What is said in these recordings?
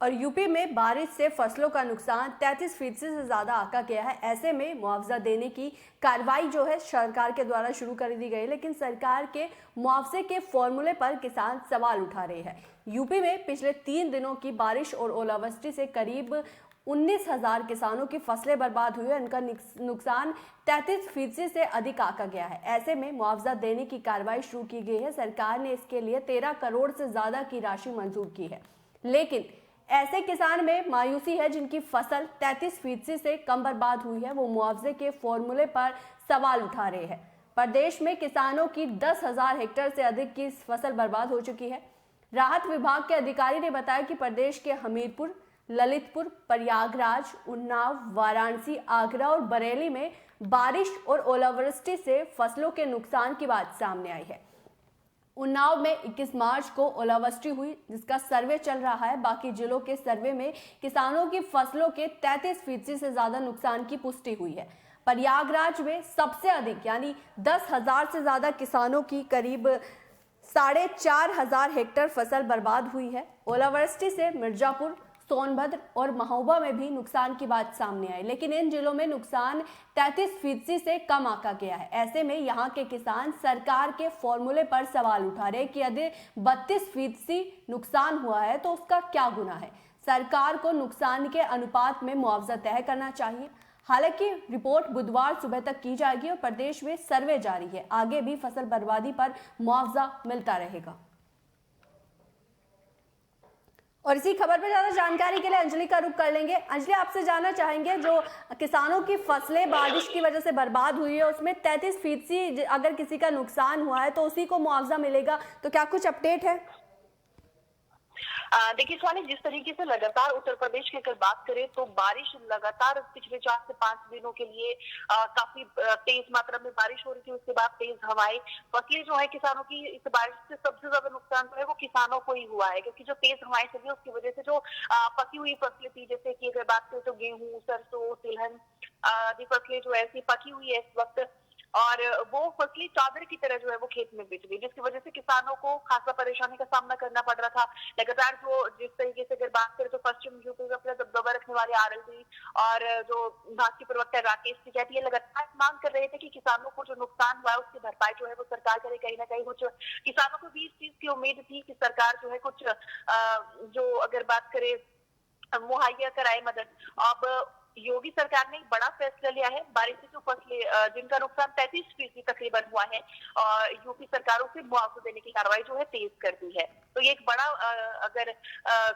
और यूपी में बारिश से फसलों का नुकसान 33% से ज्यादा आंका गया है। ऐसे में मुआवजा देने की कार्रवाई जो है सरकार के द्वारा शुरू कर दी गई, लेकिन सरकार के मुआवजे के फॉर्मूले पर किसान सवाल उठा रहे हैं। यूपी में पिछले 3 दिनों की बारिश और ओलावृष्टि से करीब 19,000 किसानों की फसलें बर्बाद हुई है। उनका नुकसान 33% से अधिक आंका गया है। ऐसे में मुआवजा देने की कार्रवाई शुरू की गई है। सरकार ने इसके लिए 13 करोड़ से ज्यादा की राशि मंजूर की है, लेकिन ऐसे किसान में मायूसी है जिनकी फसल 33% से कम बर्बाद हुई है। वो मुआवजे के फॉर्मूले पर सवाल उठा रहे हैं। प्रदेश में किसानों की 10,000 हेक्टेयर से अधिक की फसल बर्बाद हो चुकी है। राहत विभाग के अधिकारी ने बताया कि प्रदेश के हमीरपुर, ललितपुर, प्रयागराज, उन्नाव, वाराणसी, आगरा और बरेली में बारिश और ओलावृष्टि से फसलों के नुकसान की बात सामने आई है। उन्नाव में 21 मार्च को ओलावृष्टि हुई, जिसका सर्वे चल रहा है। बाकी जिलों के सर्वे में किसानों की फसलों के 33% से ज्यादा नुकसान की पुष्टि हुई है। प्रयागराज में सबसे अधिक यानी 10,000 से ज्यादा किसानों की करीब 4,500 हेक्टेयर फसल बर्बाद हुई है। ओलावृष्टि से मिर्जापुर, सोनभद्र और महोबा में भी नुकसान की बात सामने आई, लेकिन इन जिलों में नुकसान 33% से कम आंका गया है। ऐसे में यहाँ के किसान सरकार के फॉर्मूले पर सवाल उठा रहे कि यदि 32% नुकसान हुआ है तो उसका क्या गुनाह है। सरकार को नुकसान के अनुपात में मुआवजा तय करना चाहिए। हालांकि रिपोर्ट बुधवार सुबह तक की जाएगी और प्रदेश में सर्वे जारी है। आगे भी फसल बर्बादी पर मुआवजा मिलता रहेगा। और इसी खबर पर ज्यादा जानकारी के लिए अंजलि का रुख कर लेंगे। अंजलि, आपसे जानना चाहेंगे, जो किसानों की फसलें बारिश की वजह से बर्बाद हुई है उसमें 33% अगर किसी का नुकसान हुआ है तो उसी को मुआवजा मिलेगा, तो क्या कुछ अपडेट है? देखिए स्वाली, जिस तरीके से लगातार उत्तर प्रदेश की अगर बात करें तो बारिश लगातार पिछले 4 से 5 दिनों के लिए काफी तेज मात्रा में बारिश हो रही थी। उसके बाद तेज हवाएं, फसलें जो है किसानों की, इस बारिश से सबसे ज्यादा नुकसान जो है वो किसानों को ही हुआ है, क्योंकि जो तेज हवाएं चली उसकी वजह से जो पकी हुई फसलें थी, जैसे कि अगर बात करें तो गेहूं, सरसों, तिलहन आदि फसलें जो ऐसी पकी हुई है इस वक्त, और वो फसली चादर की तरह जो है वो खेत में बिछ गई, जिसकी वजह से किसानों को खासा परेशानी का सामना करना पड़ रहा था। लगातार जो जिस तरीके से अगर बात करें तो पश्चिम यूपी में अपना दबदबा रखने वाले आरएलडी और जो भाजपा प्रवक्ता राकेश टिकैत ये लगातार मांग कर रहे थे कि किसानों को जो नुकसान हुआ है उसकी भरपाई जो है वो सरकार करे। कहीं ना कहीं कुछ किसानों को भी इस चीज की उम्मीद थी कि सरकार जो है कुछ जो अगर बात करें मुहैया कराए मदद। अब योगी सरकार ने एक बड़ा फैसला लिया है। बारिश से जो फसलें जिनका नुकसान 33% तकरीबन हुआ है, और यूपी सरकार उसे मुआवजा देने की कार्रवाई जो है तेज कर दी है। तो ये एक बड़ा अगर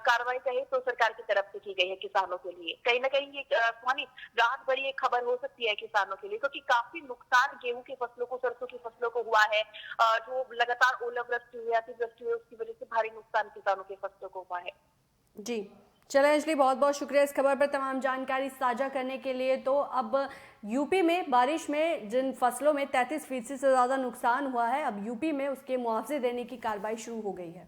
कार्रवाई कहे तो सरकार की तरफ से की गई है किसानों के लिए। कहीं ना कहीं ये राहत भरी एक खबर हो सकती है किसानों के लिए, क्योंकि काफी नुकसान गेहूं की फसलों को, सरसों की फसलों को हुआ है। जो लगातार ओलावृष्टि हुई, अतिवृष्टि हुई, उसकी वजह से भारी नुकसान किसानों की फसलों को हुआ है। जी चले अंजलि, बहुत बहुत शुक्रिया इस खबर पर तमाम जानकारी साझा करने के लिए। तो अब यूपी में बारिश में जिन फसलों में 33% से ज्यादा नुकसान हुआ है, अब यूपी में उसके मुआवजे देने की कार्रवाई शुरू हो गई है।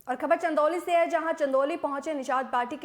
और खबर चंदौली से है, जहां चंदौली पहुंचे निषाद पार्टी के